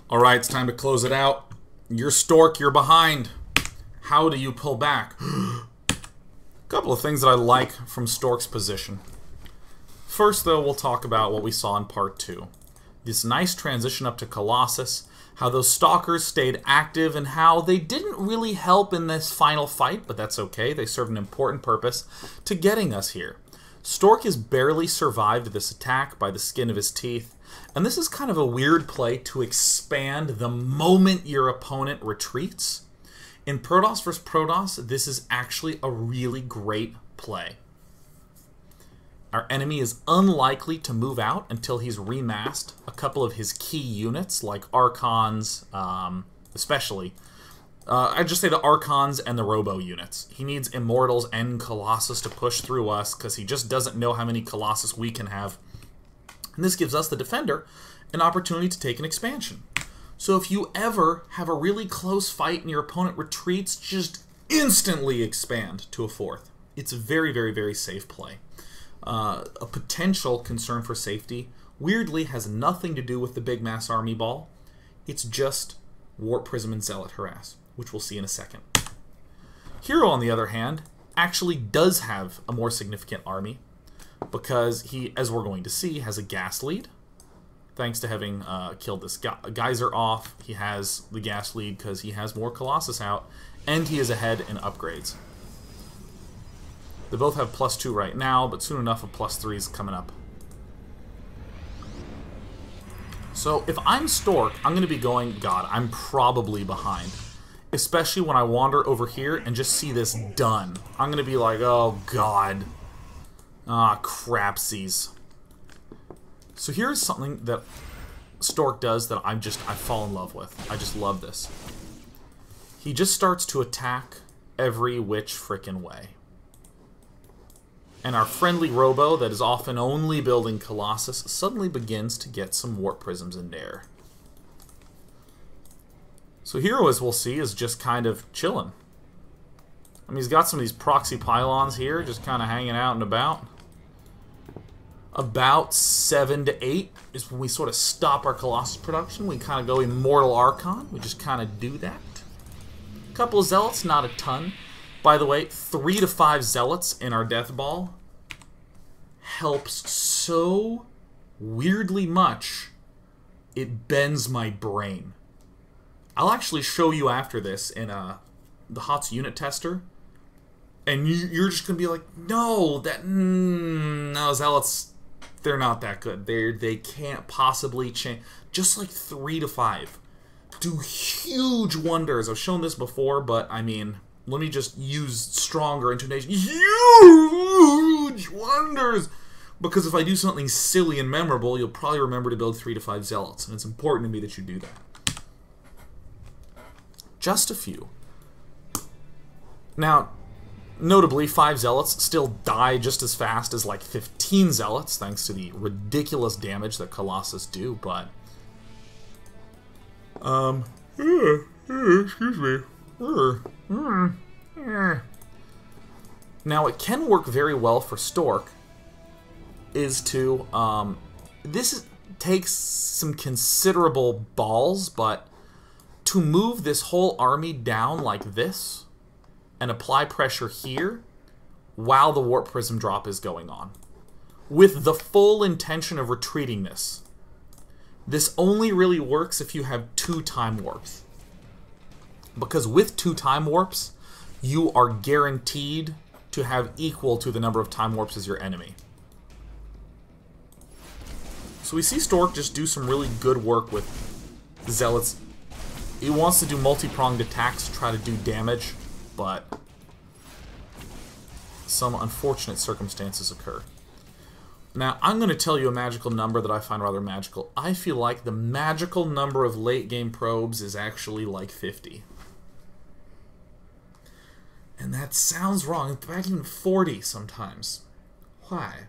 Alright, it's time to close it out. You're Stork, you're behind. How do you pull back? A couple of things that I like from Stork's position. First, though, we'll talk about what we saw in Part 2. This nice transition up to Colossus, how those Stalkers stayed active, and how they didn't really help in this final fight, but that's okay. They served an important purpose to getting us here. Stork has barely survived this attack by the skin of his teeth, and this is kind of a weird play to expand the moment your opponent retreats. In Protoss vs. Protoss, this is actually a really great play. Our enemy is unlikely to move out until he's remassed a couple of his key units, like Archons, especially. I'd just say the Archons and the Robo units. He needs Immortals and Colossus to push through us, because he just doesn't know how many Colossus we can have. And this gives us, the defender, an opportunity to take an expansion. So if you ever have a really close fight and your opponent retreats, just instantly expand to a 4th. It's a very, very, very safe play. A potential concern for safety, weirdly, has nothing to do with the big mass army ball. It's just Warp Prism and Zealot harass, which we'll see in a second. herO, on the other hand, actually does have a more significant army, because he, as we're going to see, has a gas lead. Thanks to having killed this geyser off, he has the gas lead because he has more Colossus out, and he is ahead in upgrades. They both have +2 right now, but soon enough a +3 is coming up. So if I'm Stork, I'm going to be going, God, I'm probably behind. Especially when I wander over here and just see this done. I'm going to be like, oh God. Ah, crapsies. So here's something that Stork does that I fall in love with. I just love this. He just starts to attack every which frickin' way. And our friendly Robo, that is often only building Colossus, suddenly begins to get some Warp Prisms in there. So herO, as we'll see, is just kind of chilling. I mean, he's got some of these proxy pylons here, just kind of hanging out and about. About 7 to 8 is when we sort of stop our Colossus production. We kind of go Immortal Archon. We just kind of do that. A couple of Zealots, not a ton. By the way, 3 to 5 Zealots in our Death Ball helps so weirdly much, it bends my brain. I'll actually show you after this in the HOTS unit tester, and you're just going to be like, no, no, Zealots, they're not that good. They can't possibly change. Just like 3 to 5 do huge wonders. I've shown this before, but I mean, let me just use stronger intonation. Huge wonders! Because if I do something silly and memorable, you'll probably remember to build 3 to 5 Zealots, and it's important to me that you do that. Just a few. Now, notably, 5 Zealots still die just as fast as like 15 Zealots, thanks to the ridiculous damage that Colossus do, but... excuse me. Now, it can work very well for Stork, is to, takes some considerable balls, but to move this whole army down like this, and apply pressure here, while the Warp Prism drop is going on, with the full intention of retreating this. This only really works if you have 2 time warps. Because with 2 time warps, you are guaranteed to have equal to the number of time warps as your enemy. So we see Stork just do some really good work with Zealots. He wants to do multi-pronged attacks to try to do damage, but some unfortunate circumstances occur. Now, I'm going to tell you a magical number that I find rather magical. I feel like the magical number of late-game probes is actually like 50. And that sounds wrong. In fact, even 40 sometimes. Why?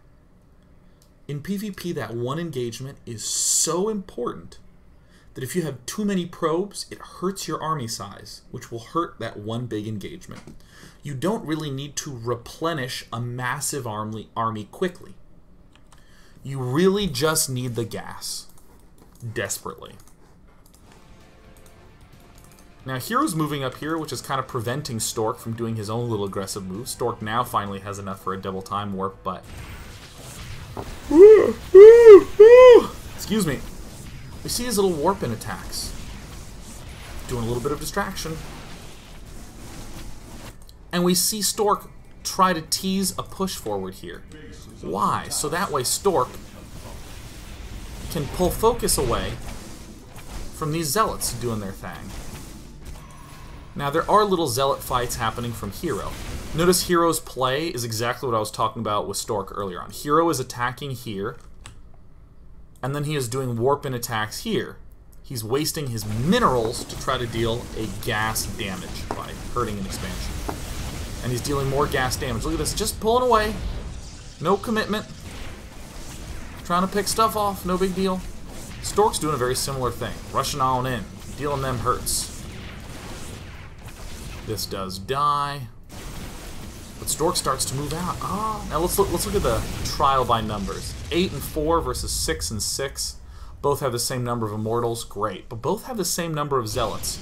In PvP, that one engagement is so important that if you have too many probes, it hurts your army size, which will hurt that one big engagement. You don't really need to replenish a massive army quickly. You really just need the gas. Desperately. Now, herO's moving up here, which is kind of preventing Stork from doing his own little aggressive move. Stork now finally has enough for a double time warp, but... Excuse me. We see his little warp-in attacks. Doing a little bit of distraction. And we see Stork try to tease a push forward here. Why? So that way Stork can pull focus away from these zealots doing their thing. Now, there are little zealot fights happening from herO. Notice herO's play is exactly what I was talking about with Stork earlier on. herO is attacking here, and then he is doing warp-in attacks here. He's wasting his minerals to try to deal a gas damage by hurting an expansion. And he's dealing more gas damage. Look at this, just pulling away. No commitment. Trying to pick stuff off, no big deal. Stork's doing a very similar thing. Rushing on in, dealing them hurts. This does die. But Stork starts to move out. Now let's look at the trial by numbers. 8 and 4 versus 6 and 6. Both have the same number of immortals. Great. But both have the same number of zealots.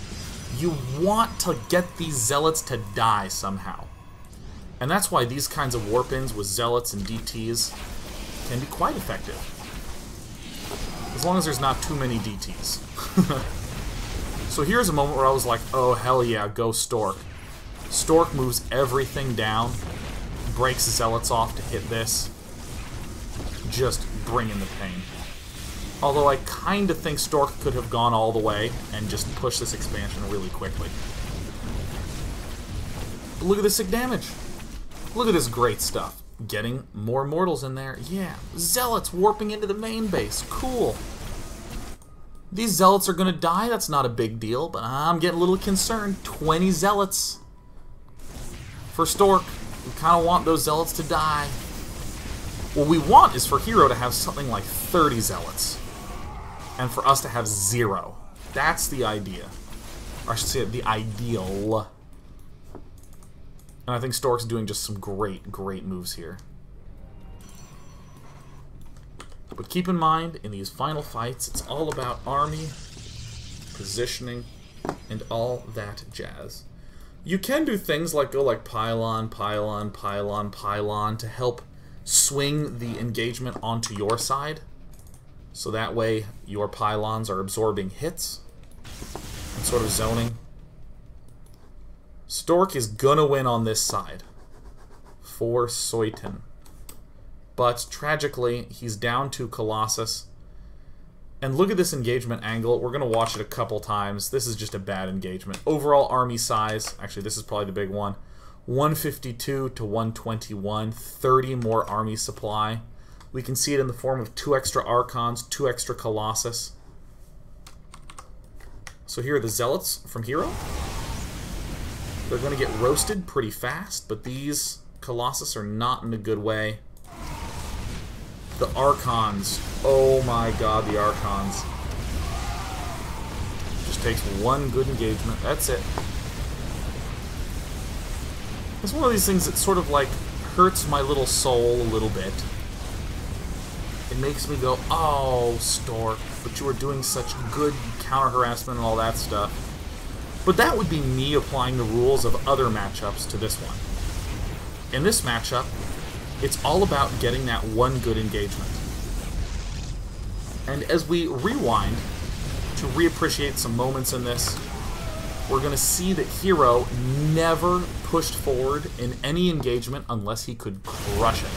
You want to get these zealots to die somehow. And that's why these kinds of warp-ins with zealots and DTs can be quite effective. As long as there's not too many DTs. So here's a moment where I was like, oh hell yeah, go Stork. Stork moves everything down, breaks zealots off to hit this. Just bringing the pain. Although I kind of think Stork could have gone all the way and just pushed this expansion really quickly. But look at this sick damage. Look at this great stuff. Getting more immortals in there. Yeah. Zealots warping into the main base. Cool. These zealots are going to die. That's not a big deal, but I'm getting a little concerned. 20 zealots. For Stork, we kind of want those zealots to die. What we want is for herO to have something like 30 zealots. And for us to have 0. That's the idea. Or I should say the ideal. And I think Stork's doing just some great, great moves here. But keep in mind, in these final fights, it's all about army, positioning, and all that jazz. You can do things like go like pylon, pylon, pylon, pylon to help swing the engagement onto your side. So that way your pylons are absorbing hits and sort of zoning. Stork is gonna win on this side for certain. But tragically, he's down to Colossus. And look at this engagement angle. We're going to watch it a couple times. This is just a bad engagement. Overall army size, actually this is probably the big one, 152 to 121, 30 more army supply. We can see it in the form of 2 extra Archons, 2 extra Colossus. So here are the Zealots from herO. They're going to get roasted pretty fast, but these Colossus are not in a good way. The Archons. Oh my god, the Archons. Just takes one good engagement. That's it. It's one of these things that sort of like hurts my little soul a little bit. It makes me go, oh, Stork, but you were doing such good counter-harassment and all that stuff. But that would be me applying the rules of other matchups to this one. In this matchup, it's all about getting that one good engagement. And as we rewind to reappreciate some moments in this, we're going to see that herO never pushed forward in any engagement unless he could crush it.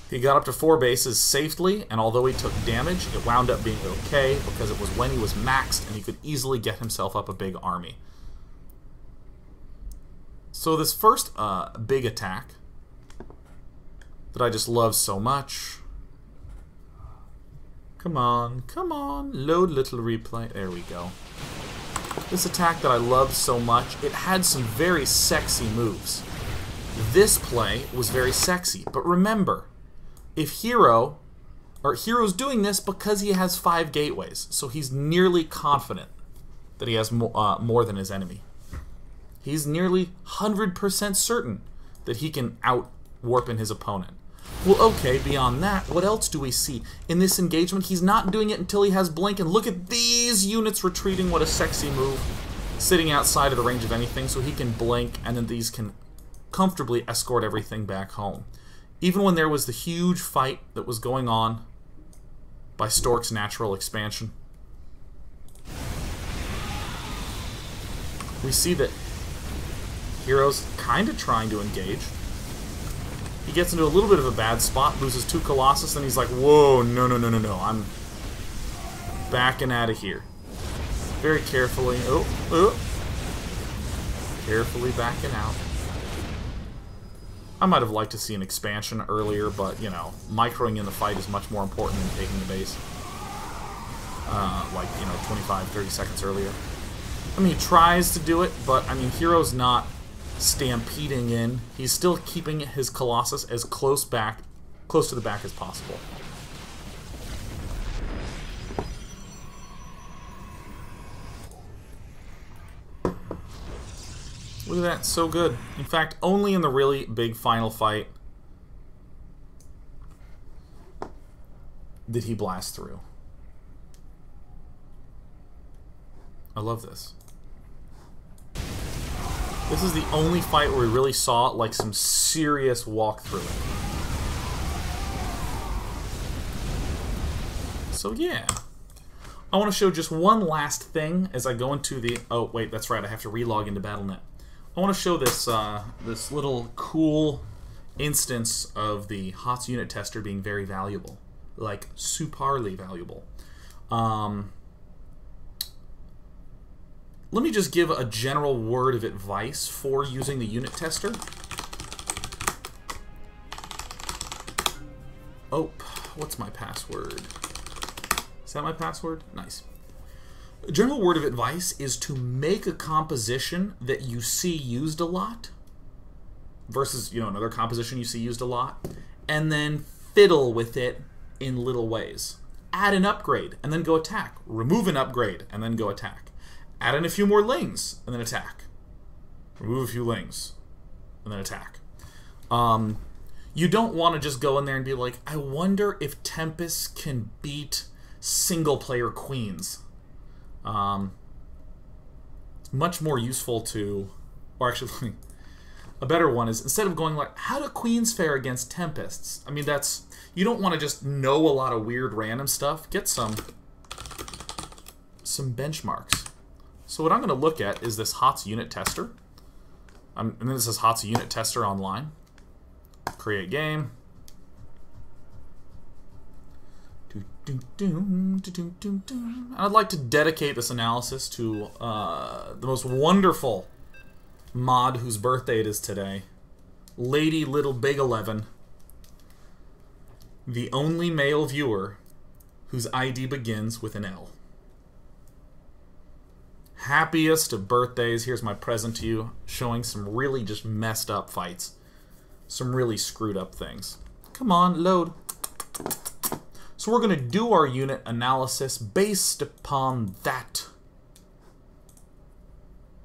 He got up to 4 bases safely, and although he took damage, it wound up being okay because it was when he was maxed and he could easily get himself up a big army. So this first big attack that I just love so much. Come on, load little replay. There we go. This attack that I love so much, it had some very sexy moves. This play was very sexy, but remember, if herO's doing this because he has 5 gateways, so he's nearly confident that he has more than his enemy. He's nearly 100% certain that he can out-warp in his opponent. Well, okay, beyond that, what else do we see? In this engagement, he's not doing it until he has blink, and look at these units retreating, what a sexy move. Sitting outside of the range of anything, so he can blink, and then these can comfortably escort everything back home. Even when there was the huge fight that was going on by Stork's natural expansion, we see that herO's kind of trying to engage. He gets into a little bit of a bad spot, loses 2 Colossus, and he's like, whoa, no, no, no, no, no, I'm backing out of here. Very carefully, carefully backing out. I might have liked to see an expansion earlier, but, you know, microing in the fight is much more important than taking the base. Like, you know, 25, 30 seconds earlier. I mean, he tries to do it, but, I mean, herO's not stampeding in. He's still keeping his Colossus as close to the back as possible. Look at that, so good. In fact, only in the really big final fight did he blast through. I love this. This is the only fight where we really saw like some serious walkthrough. So yeah. I want to show just one last thing as I go into the... Oh, wait, that's right, I have to relog into BattleNet. I want to show this this little cool instance of the HOTS unit tester being very valuable. Like, superly valuable. Let me just give a general word of advice for using the unit tester. Oh, what's my password? Is that my password? Nice. A general word of advice is to make a composition that you see used a lot versus, you know, another composition you see used a lot, and then fiddle with it in little ways. Add an upgrade and then go attack. Remove an upgrade and then go attack. Add in a few more lings and then attack. Remove a few lings and then attack. You don't want to just go in there and be like, I wonder if Tempest can beat single-player queens. It's much more useful to, or actually, a better one is, instead of going like, how do queens fare against tempests? I mean, that's, you don't want to just know a lot of weird random stuff. Get some benchmarks. So what I'm going to look at is this HOTS unit tester. And then this is HOTS unit tester online. Create game. I'd like to dedicate this analysis to the most wonderful mod whose birthday it is today. Lady Little Big 11. The only male viewer whose ID begins with an L. Happiest of birthdays. Here's my present to you, showing some really just messed up fights. Some really screwed up things. Come on, load. So we're going to do our unit analysis based upon that,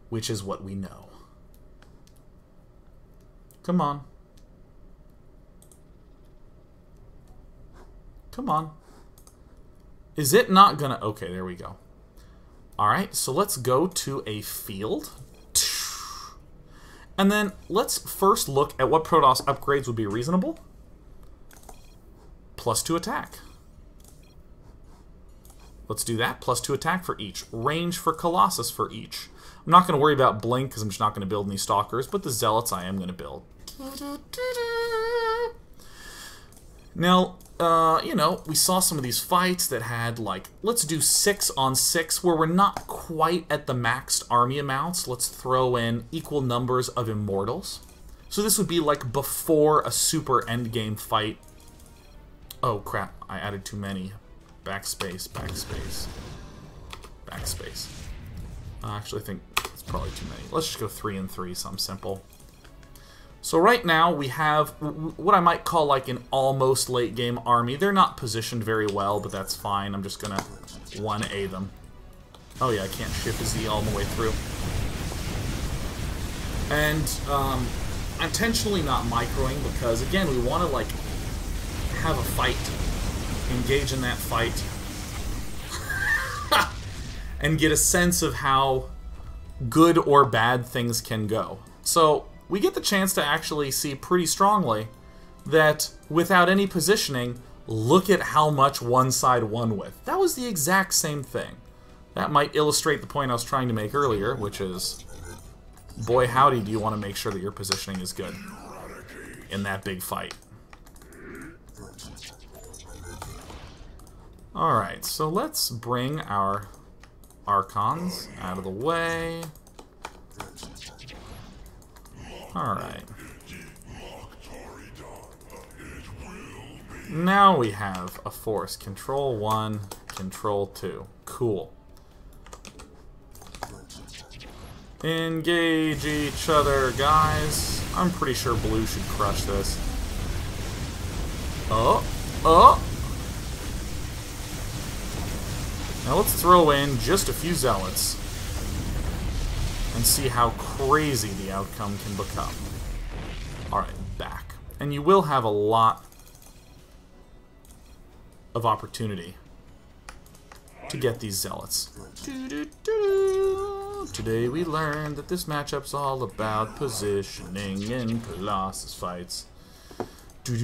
which is what we know. Come on. Come on. Is it not gonna... Okay, there we go. Alright, so let's go to a field. And then let's first look at what Protoss upgrades would be reasonable. +2 attack. Let's do that. +2 attack for each. Range for Colossus for each. I'm not going to worry about Blink because I'm just not going to build any Stalkers, but the Zealots I am going to build. Now, you know, we saw some of these fights that had, like, let's do 6-on-6 where we're not quite at the maxed army amounts. Let's throw in equal numbers of immortals. So this would be, like, before a super endgame fight. Oh, crap. I added too many. Backspace, backspace, backspace. Actually, I think it's probably too many. Let's just go 3 and 3, something simple. So right now we have what I might call like an almost late game army. They're not positioned very well, but that's fine. I'm just gonna 1A them. Oh yeah, I can't shift a Z all the way through. And I'm intentionally not microing because again we want to like have a fight, engage in that fight, and get a sense of how good or bad things can go. So we get the chance to actually see pretty strongly that without any positioning, look at how much one side won with. That was the exact same thing. That might illustrate the point I was trying to make earlier, which is, boy howdy, do you want to make sure that your positioning is good in that big fight. Alright, so let's bring our Archons out of the way. Alright. Now we have a force. Control 1, Control 2. Cool. Engage each other, guys. I'm pretty sure blue should crush this. Oh! Now let's throw in just a few zealots and see how crazy the outcome can become. Alright, back. And you will have a lot of opportunity to get these zealots. Today we learned that this matchup's all about positioning in colossus fights. This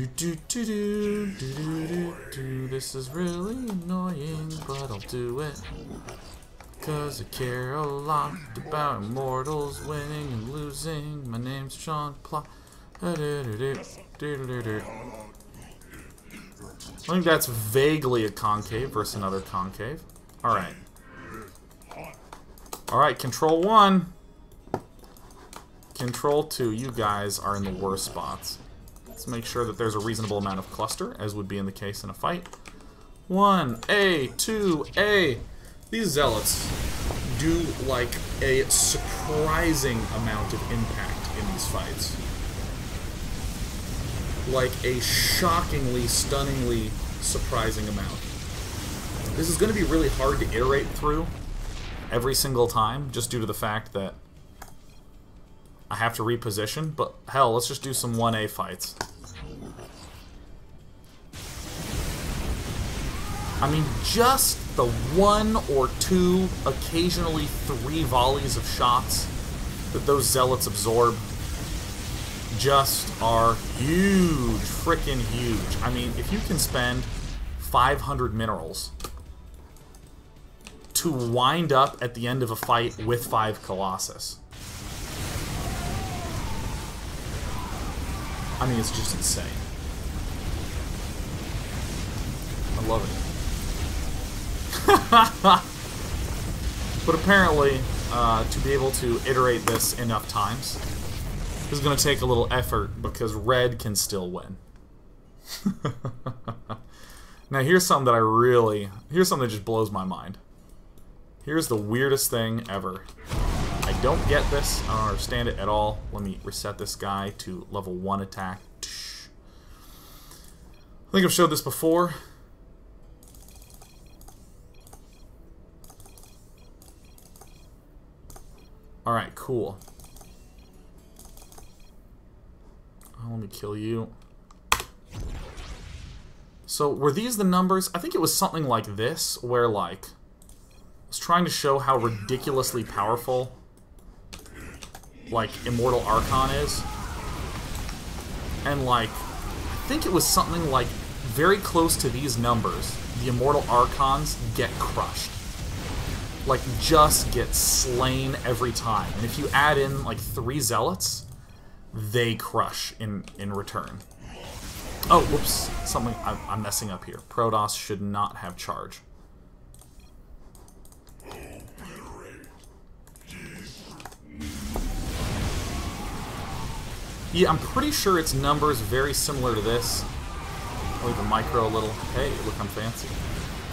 is really annoying, but I'll do it. 'Cause I care a lot about immortals winning and losing. My name's Sean Plot. I think that's vaguely a concave versus another concave. Alright. Alright, Control 1. Control 2, you guys are in the worst spots. Let's make sure that there's a reasonable amount of cluster, as would be in the case in a fight. 1A, 2A. These zealots do like a surprising amount of impact in these fights. Like a shockingly, stunningly surprising amount. This is going to be really hard to iterate through every single time, just due to the fact that I have to reposition, but hell, let's just do some 1A fights. I mean, just the 1 or 2, occasionally 3 volleys of shots that those zealots absorb just are huge, frickin' huge. I mean, if you can spend 500 minerals to wind up at the end of a fight with 5 colossus, I mean, it's just insane. I love it. But apparently, to be able to iterate this enough times is going to take a little effort, because red can still win. Now here's something that here's something that just blows my mind. Here's the weirdest thing ever. I don't get this. I don't understand it at all. Let me reset this guy to level 1 attack. I think I've showed this before. Alright, cool. Let me kill you. So, were these the numbers? I think it was something like this, where, like, I was trying to show how ridiculously powerful, like, Immortal Archon is. And, like, I think it was something like very close to these numbers, the Immortal Archons get crushed. Like, just get slain every time. And if you add in, like, 3 zealots, they crush in return. Oh, whoops. Something I'm messing up here. Protoss should not have charge. Yeah, I'm pretty sure its numbers very similar to this. I'll leave the micro a little. Hey, look, I'm fancy.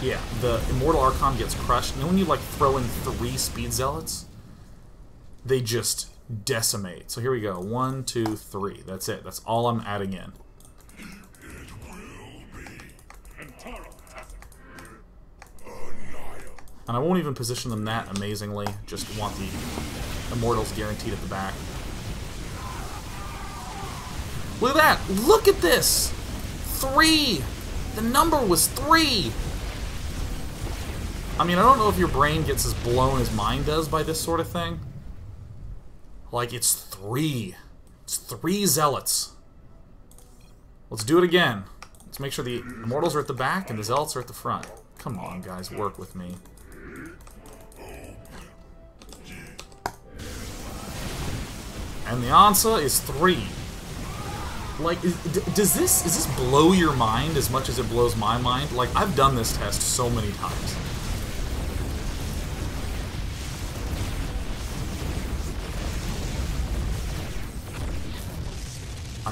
Yeah, the Immortal Archon gets crushed. And when you, like, throw in 3 Speed Zealots, they just decimate. So here we go. 1, 2, 3. That's it. That's all I'm adding in. And I won't even position them that amazingly. Just want the Immortals guaranteed at the back. Look at that! Look at this! 3 The number was 3! I mean, I don't know if your brain gets as blown as mine does by this sort of thing. Like, it's 3. It's 3 zealots. Let's do it again. Let's make sure the immortals are at the back and the zealots are at the front. Come on, guys, work with me. And the answer is 3. Like, is this blow your mind as much as it blows my mind? Like, I've done this test so many times.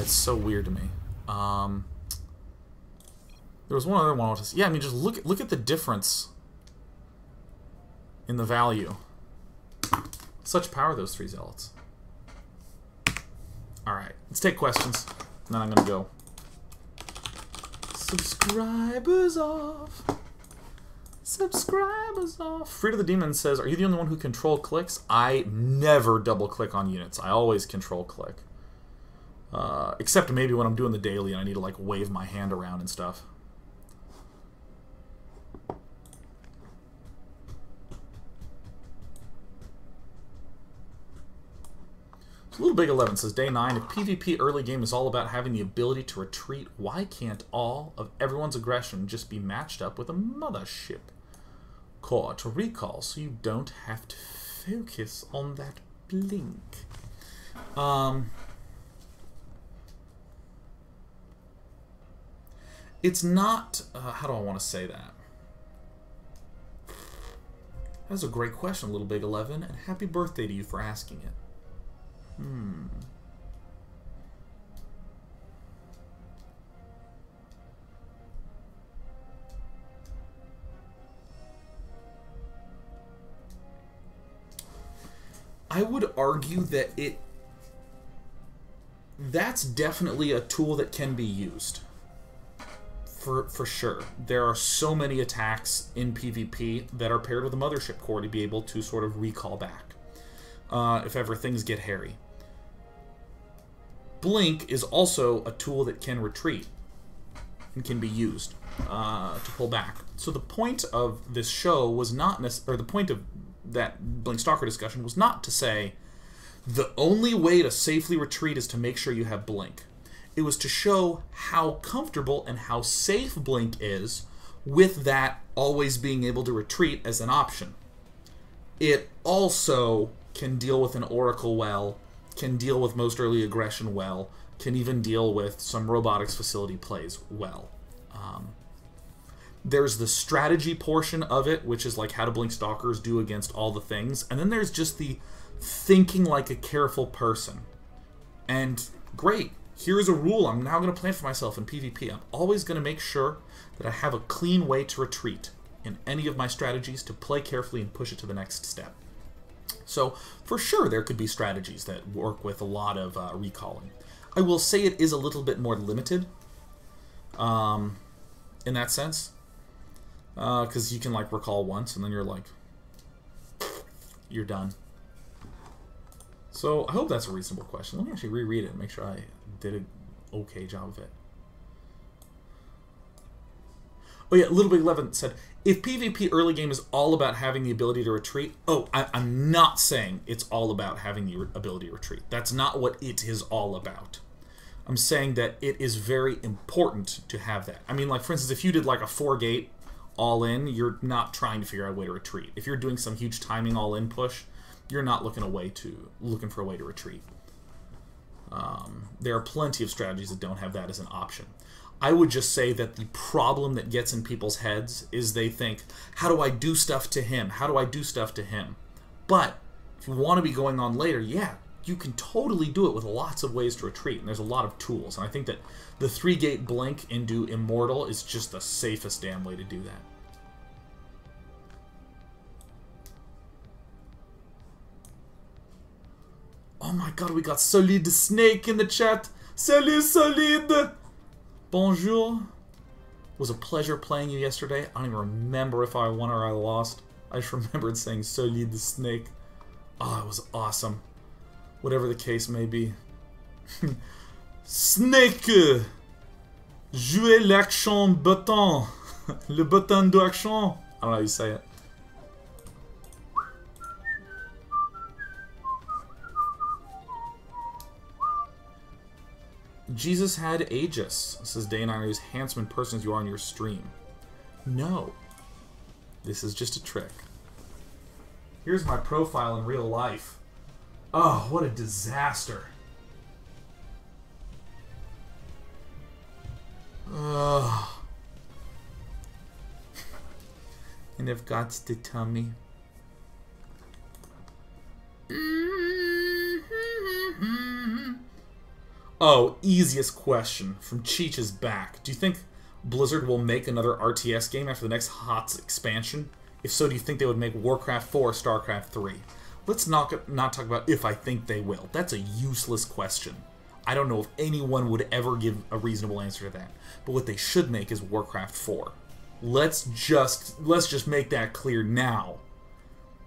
It's so weird to me. There was one other one I wanted to see. Yeah, I mean, just look at the difference in the value. Such power, those 3 zealots. Alright, let's take questions. And then I'm gonna go. Subscribers off. Subscribers off. Fruit of the Demon says, are you the only one who control clicks? I never double click on units. I always control click. Except maybe when I'm doing the daily and I need to like wave my hand around and stuff. So Little Big 11 says, Day 9, if PvP early game is all about having the ability to retreat, why can't all of everyone's aggression just be matched up with a mothership core to recall so you don't have to focus on that blink? It's not, how do I want to say that? That's a great question, Little Big 11, and happy birthday to you for asking it. I would argue that that's definitely a tool that can be used. For sure. There are so many attacks in PvP that are paired with a mothership core to be able to sort of recall back if ever things get hairy. Blink is also a tool that can retreat and can be used to pull back. So the point of this show was not necessarily, or the point of that Blink Stalker discussion was not to say the only way to safely retreat is to make sure you have Blink. It was to show how comfortable and how safe Blink is with that always being able to retreat as an option. It also can deal with an Oracle well, can deal with most early aggression well, can even deal with some robotics facility plays well. There's the strategy portion of it, which is like how do Blink Stalkers do against all the things, and then there's just the thinking like a careful person. And great. Here's a rule I'm now going to plan for myself in PvP. I'm always going to make sure that I have a clean way to retreat in any of my strategies to play carefully and push it to the next step. So, for sure, there could be strategies that work with a lot of recalling. I will say it is a little bit more limited in that sense. Because you can, like, recall once and then you're like, you're done. So, I hope that's a reasonable question. Let me actually reread it and make sure I did an okay job of it. Oh yeah, Little Big 11 said, if PvP early game is all about having the ability to retreat... Oh, I'm not saying it's all about having the ability to retreat. That's not what it is all about. I'm saying that it is very important to have that. I mean, like, for instance, if you did like a 4-gate all-in, you're not trying to figure out a way to retreat. If you're doing some huge timing all-in push, you're not looking for a way to retreat. There are plenty of strategies that don't have that as an option. I would just say that the problem that gets in people's heads is they think, how do I do stuff to him? How do I do stuff to him? But if you want to be going on later, yeah, you can totally do it with lots of ways to retreat, and there's a lot of tools. And I think that the 3-gate blink into Immortal is just the safest damn way to do that. Oh my god, we got Solid Snake in the chat. Salut, Solid! Bonjour. It was a pleasure playing you yesterday. I don't even remember if I won or I lost. I just remembered saying Solid Snake. Oh, it was awesome. Whatever the case may be. Snake! Jouer l'action button. Le button d'action. I don't know how you say it. Jesus had Aegis, says Day9, as handsome in person as you are on your stream. No. This is just a trick. Here's my profile in real life. Oh, what a disaster. Ugh. And I've got the tummy. Oh, easiest question from Cheech is back. Do you think Blizzard will make another RTS game after the next HOTS expansion? If so, do you think they would make Warcraft 4 or StarCraft 3? Let's not talk about if I think they will. That's a useless question. I don't know if anyone would ever give a reasonable answer to that. But what they should make is Warcraft 4. Let's just make that clear now.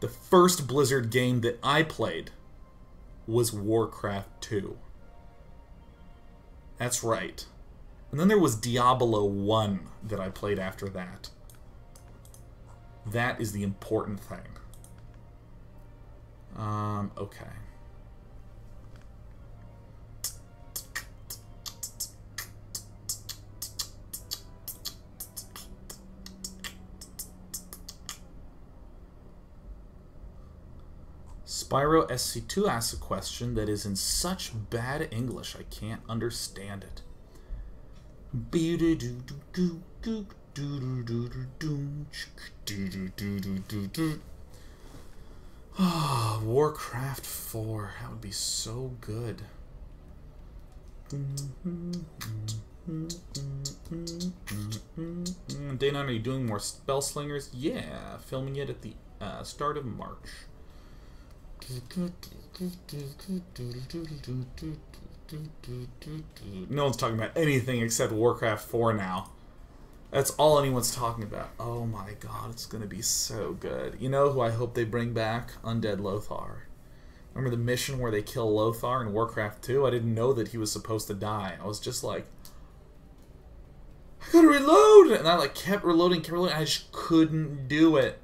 The first Blizzard game that I played was Warcraft 2. That's right. And then there was Diablo 1 that I played after that. That is the important thing. Okay. Spyro SC2 asks a question that is in such bad English I can't understand it. Oh, Warcraft 4. That would be so good. Day9, are you doing more Spell Slingers? Yeah, filming it at the start of March. No one's talking about anything except Warcraft 4 now. That's all anyone's talking about. Oh my god, it's gonna be so good. You know who I hope they bring back? Undead Lothar. Remember the mission where they kill Lothar in Warcraft 2? I didn't know that he was supposed to die. I was just like, I gotta reload! And I like kept reloading, and I just couldn't do it.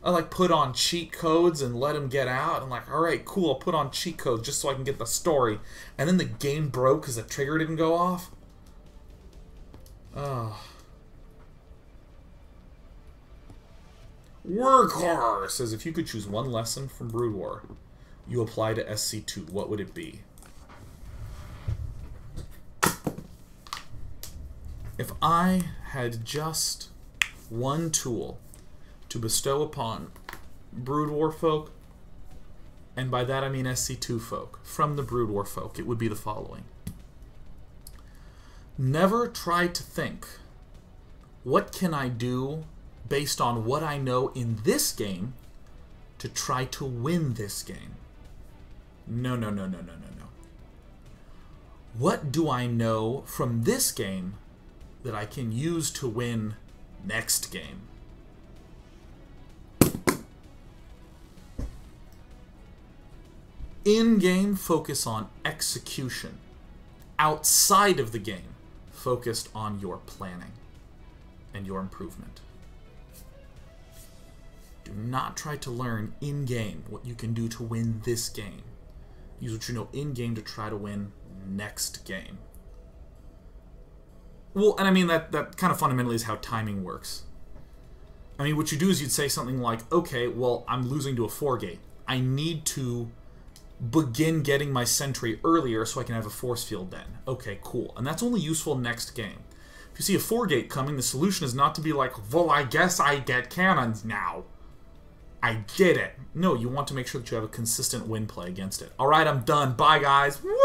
I like put on cheat codes and let him get out. I'm like, alright, cool, I'll put on cheat codes just so I can get the story. And then the game broke because the trigger didn't go off. Oh. Workhorse says, if you could choose one lesson from Brood War you apply to SC2, what would it be? If I had just one tool to bestow upon Brood War folk, and by that I mean SC2 folk, from the Brood War folk, it would be the following. Never try to think, what can I do based on what I know in this game to try to win this game? No, no, no, no, no, no, no. What do I know from this game that I can use to win next game? In-game, focus on execution. Outside of the game, focused on your planning and your improvement. Do not try to learn in-game what you can do to win this game. Use what you know in-game to try to win next game. Well, and I mean, that kind of fundamentally is how timing works. I mean, what you do is you'd say something like, okay, well, I'm losing to a 4-gate. I need to begin getting my sentry earlier so I can have a force field then. Okay, cool. And that's only useful next game. If you see a 4-gate coming, the solution is not to be like, well, I guess I get cannons now. I get it. No, you want to make sure that you have a consistent win play against it. Alright, I'm done. Bye, guys. Woo!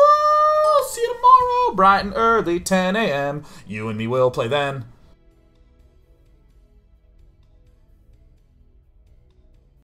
See you tomorrow, bright and early, 10 a.m. You and me will play then.